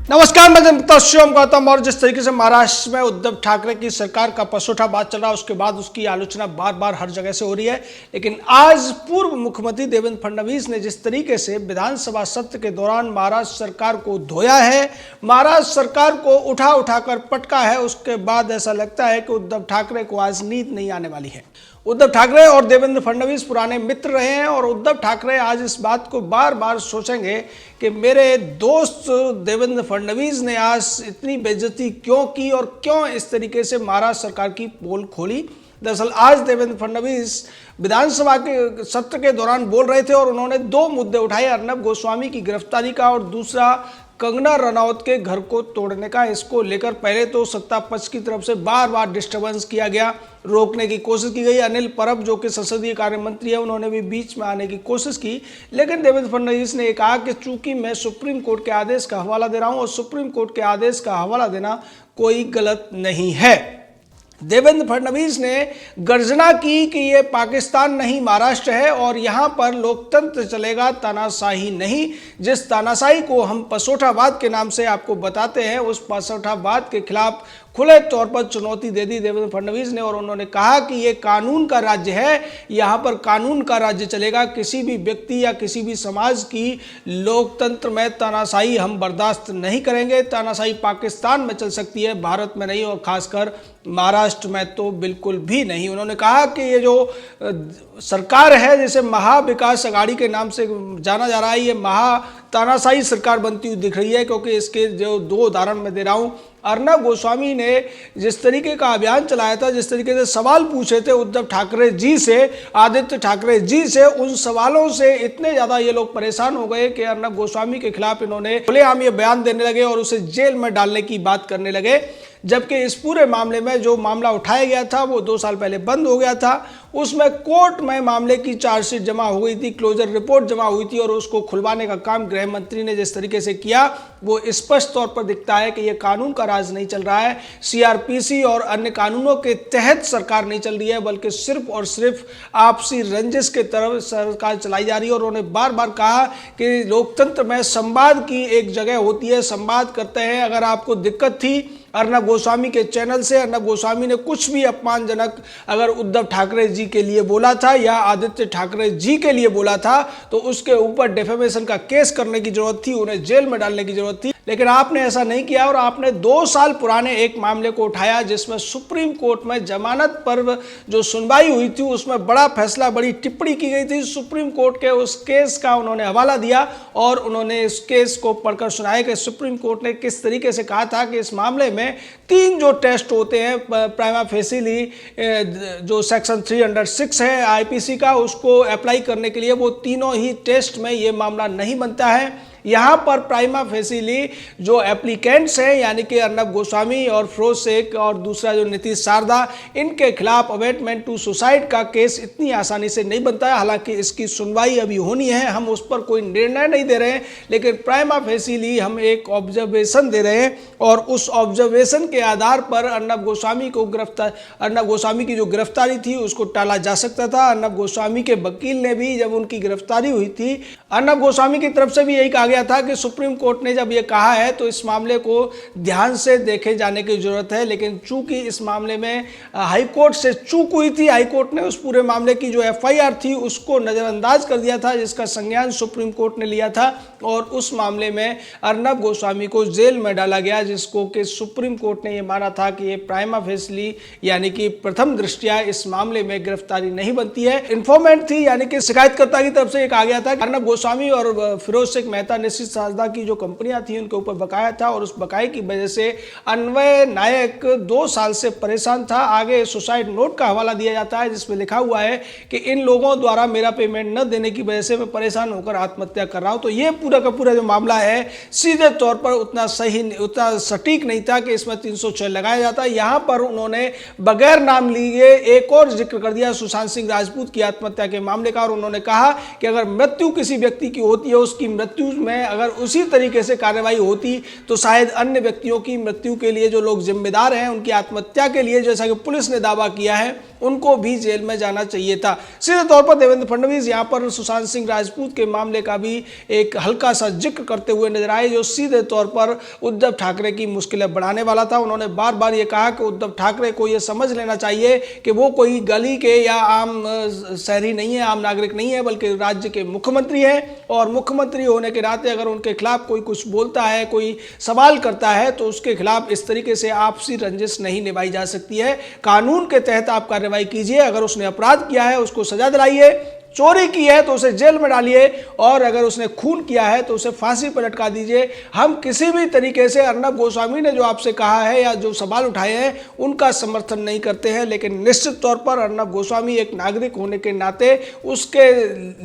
नमस्कार, मैं जनता शिवम गौतम। और जिस तरीके से महाराष्ट्र में उद्धव ठाकरे की सरकार का पसोठा बात चल रहा है, उसके बाद उसकी आलोचना बार बार हर जगह से हो रही है। लेकिन आज पूर्व मुख्यमंत्री देवेंद्र फडणवीस ने जिस तरीके से विधानसभा सत्र के दौरान महाराष्ट्र सरकार को धोया है, महाराष्ट्र सरकार को उठा उठाकर पटका है, उसके बाद ऐसा लगता है कि उद्धव ठाकरे को आज नींद नहीं आने वाली है। उद्धव ठाकरे और देवेंद्र फडणवीस पुराने मित्र रहे हैं और उद्धव ठाकरे आज इस बात को बार बार सोचेंगे कि मेरे दोस्त देवेंद्र फडणवीस ने आज इतनी बेइज्जती क्यों की और क्यों इस तरीके से महाराष्ट्र सरकार की पोल खोली। दरअसल आज देवेंद्र फडणवीस विधानसभा के सत्र के दौरान बोल रहे थे और उन्होंने दो मुद्दे उठाए, अर्नब गोस्वामी की गिरफ्तारी का और दूसरा कंगना रनौत के घर को तोड़ने का। इसको लेकर पहले तो सत्ता पक्ष की तरफ से बार बार डिस्टर्बेंस किया गया, रोकने की कोशिश की गई। अनिल परब जो कि संसदीय कार्य मंत्री है, उन्होंने भी बीच में आने की कोशिश की, लेकिन देवेंद्र फडणवीस ने कहा कि चूंकि मैं सुप्रीम कोर्ट के आदेश का हवाला दे रहा हूं और सुप्रीम कोर्ट के आदेश का हवाला देना कोई गलत नहीं है। देवेंद्र फडणवीस ने गर्जना की कि ये पाकिस्तान नहीं महाराष्ट्र है और यहाँ पर लोकतंत्र चलेगा, तानाशाही नहीं। जिस तानाशाही को हम पसोठावाद के नाम से आपको बताते हैं, उस पसोठावाद के खिलाफ खुले तौर पर चुनौती दे दी देवेंद्र फडणवीस ने और उन्होंने कहा कि ये कानून का राज्य है, यहाँ पर कानून का राज्य चलेगा। किसी भी व्यक्ति या किसी भी समाज की लोकतंत्र में तानाशाही हम बर्दाश्त नहीं करेंगे। तानाशाही पाकिस्तान में चल सकती है, भारत में नहीं, और खासकर महाराष्ट्र में तो बिल्कुल भी नहीं। उन्होंने कहा कि ये जो सरकार है, जिसे महाविकास अघाड़ी के नाम से जाना जा रहा है, ये महा तानाशाही सरकार बनती हुई दिख रही है, क्योंकि इसके जो दो उदाहरण मैं दे रहा हूँ। अर्नब गोस्वामी ने जिस तरीके का अभियान चलाया था, जिस तरीके से सवाल पूछे थे उद्धव ठाकरे जी से, आदित्य ठाकरे जी से, उन सवालों से इतने ज़्यादा ये लोग परेशान हो गए कि अर्नब गोस्वामी के खिलाफ इन्होंने खुलेआम ये बयान देने लगे और उसे जेल में डालने की बात करने लगे। जबकि इस पूरे मामले में जो मामला उठाया गया था वो 2 साल पहले बंद हो गया था। उसमें कोर्ट में मामले की चार्जशीट जमा हो गई थी, क्लोजर रिपोर्ट जमा हुई थी और उसको खुलवाने का काम गृह मंत्री ने जिस तरीके से किया, वो स्पष्ट तौर पर दिखता है कि ये कानून का राज नहीं चल रहा है। सीआरपीसी और अन्य कानूनों के तहत सरकार नहीं चल रही है, बल्कि सिर्फ और सिर्फ आपसी रंजिश के तरफ सरकार चलाई जा रही है। और उन्होंने बार बार कहा कि लोकतंत्र में संवाद की एक जगह होती है, संवाद करते हैं। अगर आपको दिक्कत थी अर्नब गोस्वामी के चैनल से, अर्नब गोस्वामी ने कुछ भी अपमानजनक अगर उद्धव ठाकरे जी के लिए बोला था या आदित्य ठाकरे जी के लिए बोला था, तो उसके ऊपर डिफेमेशन का केस करने की जरूरत थी, उन्हें जेल में डालने की जरूरत थी। लेकिन आपने ऐसा नहीं किया और आपने 2 साल पुराने एक मामले को उठाया, जिसमें सुप्रीम कोर्ट में जमानत पर जो सुनवाई हुई थी, उसमें बड़ा फैसला, बड़ी टिप्पणी की गई थी। सुप्रीम कोर्ट के उस केस का उन्होंने हवाला दिया और उन्होंने इस केस को पढ़कर सुनाया कि सुप्रीम कोर्ट ने किस तरीके से कहा था कि इस मामले में 3 जो टेस्ट होते हैं प्राइमा फेसिली, जो सेक्शन 306 है आईपीसी का, उसको अप्लाई करने के लिए वो तीनों ही टेस्ट में ये मामला नहीं बनता है। यहाँ पर प्राइमा फेसिली जो एप्लीकेंट्स हैं, यानी कि अर्नब गोस्वामी और फिरोज शेख और दूसरा जो नीतीश शारदा, इनके खिलाफ अबेटमेंट टू सुसाइड का केस इतनी आसानी से नहीं बनता है। हालांकि इसकी सुनवाई अभी होनी है, हम उस पर कोई निर्णय नहीं दे रहे हैं, लेकिन प्राइमा फेसिली हम एक ऑब्जर्वेशन दे रहे हैं और उस ऑब्जर्वेशन के आधार पर अर्नब गोस्वामी की जो गिरफ्तारी थी उसको टाला जा सकता था। अर्नब गोस्वामी के वकील ने भी जब उनकी गिरफ्तारी हुई थी, अर्नब गोस्वामी की तरफ से भी यही कहा गया था कि सुप्रीम कोर्ट ने जब ये कहा है तो इस मामले को ध्यान से देखे जाने की जरूरत है। लेकिन चूंकि इस मामले में हाई कोर्ट से चूक हुई थी, हाई कोर्ट ने उस पूरे मामले की जो एफआईआर थी उसको नजरअंदाज कर दिया था, जिसका संज्ञान सुप्रीम कोर्ट ने लिया था और उस मामले में अर्नब गोस्वामी को जेल में डाला गया, जिसको कि सुप्रीम कोर्ट ने यह माना था कि ये प्राइमा फेसिली यानी कि प्रथम दृष्टया इस मामले में गिरफ्तारी नहीं बनती है। इन्फॉर्मेंट थी, यानी कि शिकायतकर्ता की तरफ से एक आ गया था। अर्नब गोस्वामी और फिरोज शेख मेहता, नीतीश शारदा की जो कंपनियां थी उनके ऊपर बकाया था और उस बकाये की वजह से अन्वय नायक 2 साल से परेशान था। आगे सुसाइड नोट का हवाला दिया जाता है जिसमें लिखा हुआ है कि इन लोगों द्वारा मेरा पेमेंट न देने की वजह से मैं परेशान होकर आत्महत्या कर रहा हूं। तो ये पूरा का पूरा जो मामला है सीधे तौर पर उतना सटीक नहीं था कि इसमें 306 लगाया जाता। यहां पर उन्होंने बगैर नाम लिए एक और जिक्र कर दिया सुशांत सिंह राजपूत की आत्महत्या के मामले का और उन्होंने कहा कि अगर मृत्यु किसी व्यक्ति की होती है, उसकी मृत्यु में अगर उसी तरीके से कार्रवाई होती तो शायद अन्य व्यक्तियों की मृत्यु के लिए जो लोग जिम्मेदार हैं, उनकी आत्महत्या के लिए जैसा कि पुलिस ने दावा किया है, उनको भी जेल में जाना चाहिए था। सीधे तौर पर देवेंद्र फडणवीस यहां पर सुशांत सिंह राजपूत के मामले का भी एक हल्का सा जिक्र करते हुए नजर आए, जो सीधे तौर पर उद्धव ठाकरे की मुश्किलें बढ़ाने वाला था। उन्होंने बार बार ये कहा कि उद्धव ठाकरे को ये समझ लेना चाहिए कि वो कोई गली के या आम शहरी नहीं है, आम नागरिक नहीं है, बल्कि राज्य के मुख्यमंत्री हैं, और मुख्यमंत्री होने के नाते अगर उनके खिलाफ कोई कुछ बोलता है, कोई सवाल करता है, तो उसके खिलाफ इस तरीके से आपसी रंजिश नहीं निभाई जा सकती है। कानून के तहत आप कार्रवाई कीजिए, अगर उसने अपराध किया है उसको सजा दिलाइए, चोरी की है तो उसे जेल में डालिए, और अगर उसने खून किया है तो उसे फांसी पर लटका दीजिए। हम किसी भी तरीके से अर्नब गोस्वामी ने जो आपसे कहा है या जो सवाल उठाए हैं उनका समर्थन नहीं करते हैं, लेकिन निश्चित तौर पर अर्नब गोस्वामी एक नागरिक होने के नाते उसके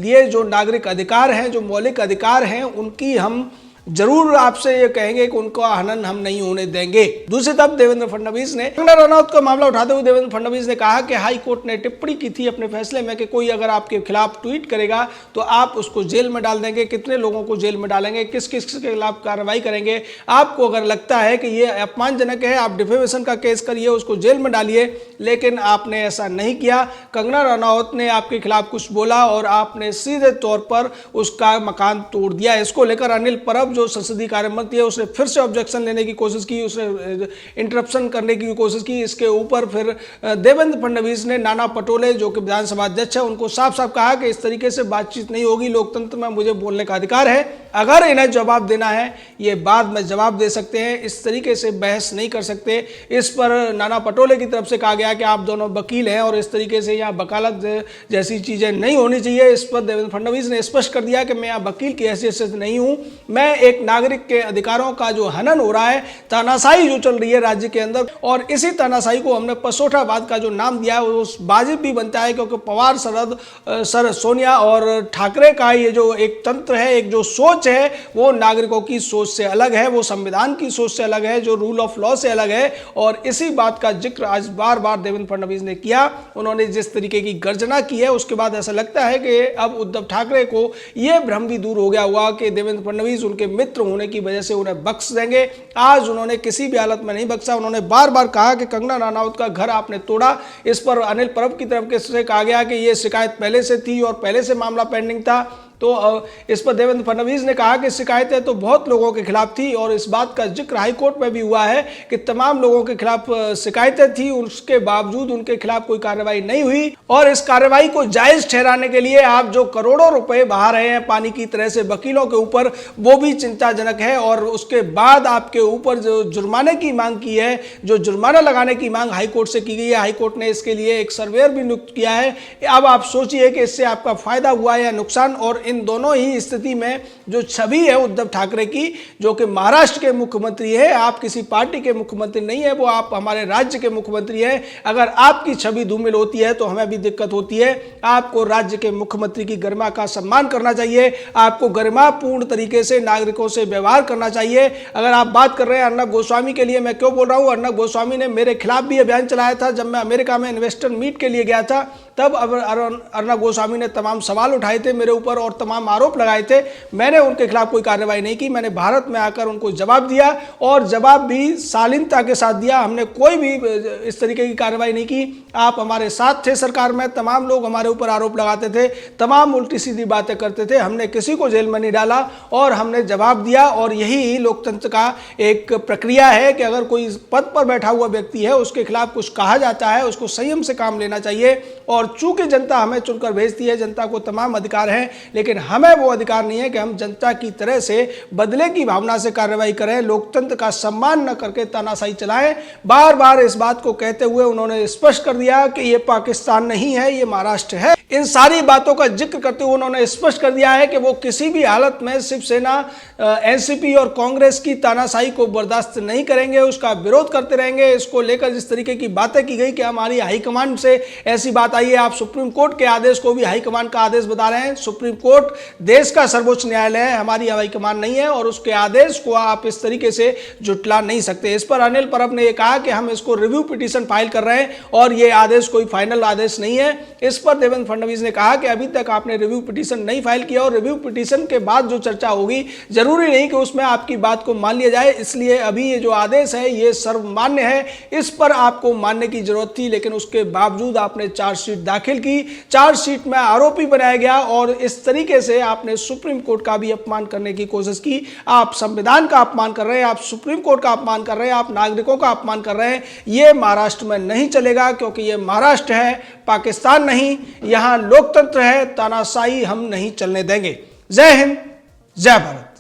लिए जो नागरिक अधिकार हैं, जो मौलिक अधिकार हैं, उनकी हम जरूर आपसे ये कहेंगे कि उनको हनन हम नहीं होने देंगे। दूसरी तरफ देवेंद्र फडणवीस ने कंगना रनौत का मामला उठाते हुए देवेंद्र फडणवीस ने कहा कि हाई कोर्ट ने टिप्पणी की थी अपने फैसले में कि कोई अगर आपके खिलाफ ट्वीट करेगा तो आप उसको जेल में डाल देंगे। कितने लोगों को जेल में डालेंगे, किस किस के खिलाफ कार्रवाई करेंगे। आपको अगर लगता है कि ये अपमानजनक है, आप डिफेमेशन का केस करिए, उसको जेल में डालिए, लेकिन आपने ऐसा नहीं किया। कंगना रनौत ने आपके खिलाफ कुछ बोला और आपने सीधे तौर पर उसका मकान तोड़ दिया। इसको लेकर अनिल परब जो संसदीय कार्य मंत्री है, उसने फिर से ऑब्जेक्शन लेने की कोशिश की, उसने इंटरप्शन करने की कोशिश की। इसके ऊपर फिर देवेंद्र फडणवीस ने नाना पटोले जो कि विधानसभा अध्यक्ष है, उनको साफ साफ कहा कि इस तरीके से बातचीत नहीं होगी, लोकतंत्र में मुझे बोलने का अधिकार है, अगर इन्हें जवाब देना है ये बाद में जवाब दे सकते हैं, इस तरीके से बहस नहीं कर सकते। इस पर नाना पटोले की तरफ से कहा गया कि आप दोनों वकील हैं और इस तरीके से यहाँ वकालत जैसी चीजें नहीं होनी चाहिए। इस पर देवेंद्र फडणवीस ने स्पष्ट कर दिया कि मैं यहाँ वकील की हैसियत से नहीं हूं, मैं एक नागरिक के अधिकारों का जो हनन हो रहा है, तानाशाही जो चल रही है राज्य के अंदर, और इसी तानाशाही को हमने पसोठावाद का जो नाम दिया है वो वाजिब भी बनता है, क्योंकि पवार शरद सोनिया और ठाकरे का ये जो एक तंत्र है, एक जो सोच है, वो नागरिकों की सोच से अलग है, वो संविधान की सोच से अलग है, जो रूल ऑफ लॉ से अलग है। और इसी बात का जिक्र आज बार बार देवेंद्र फडणवीस ने किया। उन्होंने जिस तरीके की गर्जना की है उसके बाद ऐसा लगता है कि अब उद्धव ठाकरे को यह भ्रम भी दूर हो गया हुआ कि देवेंद्र फडणवीस उनके मित्र होने की वजह से उन्हें बख्श देंगे। आज उन्होंने किसी भी हालत में नहीं बख्शा। उन्होंने बार बार कहा कि कंगना रनौत का घर आपने तोड़ा। इस पर अनिल परब की तरफ से कहा गया कि यह शिकायत पहले से थी और पहले से मामला पेंडिंग था। तो इस पर देवेंद्र फडणवीस ने कहा कि शिकायतें तो बहुत लोगों के खिलाफ थी, और इस बात का जिक्र हाईकोर्ट में भी हुआ है कि तमाम लोगों के खिलाफ शिकायतें थी, उसके बावजूद उनके खिलाफ कोई कार्रवाई नहीं हुई। और इस कार्रवाई को जायज ठहराने के लिए आप जो करोड़ों रुपए बहा रहे हैं पानी की तरह से वकीलों के ऊपर, वो भी चिंताजनक है। और उसके बाद आपके ऊपर जो जुर्माने की मांग की है, जो जुर्माना लगाने की मांग हाईकोर्ट से की गई है, हाईकोर्ट ने इसके लिए एक सर्वेयर भी नियुक्त किया है। अब आप सोचिए कि इससे आपका फायदा हुआ या नुकसान। और इन दोनों ही स्थिति में जो छवि है उद्धव ठाकरे की, जो कि महाराष्ट्र के मुख्यमंत्री है, आप किसी पार्टी के मुख्यमंत्री नहीं है, वो आप हमारे राज्य के मुख्यमंत्री हैं। अगर आपकी छवि धूमिल होती है तो हमें भी दिक्कत होती है। आपको राज्य के मुख्यमंत्री की गरिमा का सम्मान करना चाहिए, आपको गरिमापूर्ण तरीके से नागरिकों से व्यवहार करना चाहिए। अगर आप बात कर रहे हैं अर्नब गोस्वामी के लिए, मैं क्यों बोल रहा हूं, अर्नब गोस्वामी ने मेरे खिलाफ भी अभियान चलाया था। जब मैं अमेरिका में इन्वेस्टर मीट के लिए गया था, तब अर्नब गोस्वामी ने तमाम सवाल उठाए थे मेरे ऊपर और तमाम आरोप लगाए थे। मैंने उनके खिलाफ कोई कार्रवाई नहीं की, मैंने भारत में आकर उनको जवाब दिया, और जवाब भी शालीनता के साथ दिया। हमने कोई भी इस तरीके की कार्रवाई नहीं की। आप हमारे साथ थे सरकार में, तमाम लोग हमारे ऊपर आरोप लगाते थे, तमाम उल्टी सीधी बातें करते थे, हमने किसी को जेल में नहीं डाला और हमने जवाब दिया। और यही लोकतंत्र का एक प्रक्रिया है कि अगर कोई पद पर बैठा हुआ व्यक्ति है, उसके खिलाफ कुछ कहा जाता है, उसको संयम से काम लेना चाहिए। और चूंकि जनता हमें चुनकर भेजती है, जनता को तमाम अधिकार हैं, लेकिन हमें वो अधिकार नहीं है कि हम जनता की तरह से बदले की भावना से कार्रवाई करें, लोकतंत्र का सम्मान न करके तानाशाही चलाएं। बार बार इस बात को कहते हुए उन्होंने स्पष्ट कर दिया कि ये पाकिस्तान नहीं है, ये महाराष्ट्र है। इन सारी बातों का जिक्र करते हुए उन्होंने स्पष्ट कर दिया है कि वो किसी भी हालत में शिवसेना, एनसीपी और कांग्रेस की तानाशाही को बर्दाश्त नहीं करेंगे, उसका विरोध करते रहेंगे। इसको लेकर जिस तरीके की बातें की गई कि हमारी हाईकमान से ऐसी बात आई बताइए, आप सुप्रीम कोर्ट के आदेश को भी हाईकमान का आदेश बता रहे हैं। सुप्रीम कोर्ट देश का सर्वोच्च न्यायालय है, हमारी हाईकमान नहीं है, और उसके आदेश को आप इस तरीके से जुटला नहीं सकते। इस पर अनिल परब ने यह कहा कि हम इसको रिव्यू पिटीशन फाइल कर रहे हैं और यह आदेश कोई फाइनल आदेश नहीं है। इस पर देवेंद्र फडणवीस ने कहा कि अभी तक आपने रिव्यू पिटीशन नहीं फाइल किया और रिव्यू पिटीशन के बाद जो चर्चा होगी जरूरी नहीं कि उसमें आपकी बात को मान लिया जाए, इसलिए अभी ये जो आदेश है ये सर्वमान्य है, इस पर आपको मानने की जरूरत थी, लेकिन उसके बावजूद आपने चार्जशीट दाखिल की। चार्जशीट में आरोपी बनाया गया और इस तरीके से आपने सुप्रीम कोर्ट का भी अपमान करने की कोशिश की। आप संविधान का अपमान कर रहे हैं, आप सुप्रीम कोर्ट का अपमान कर रहे हैं, आप नागरिकों का अपमान कर रहे हैं। यह महाराष्ट्र में नहीं चलेगा, क्योंकि यह महाराष्ट्र है, पाकिस्तान नहीं। यहां लोकतंत्र है, तानाशाही हम नहीं चलने देंगे। जय हिंद, जय भारत।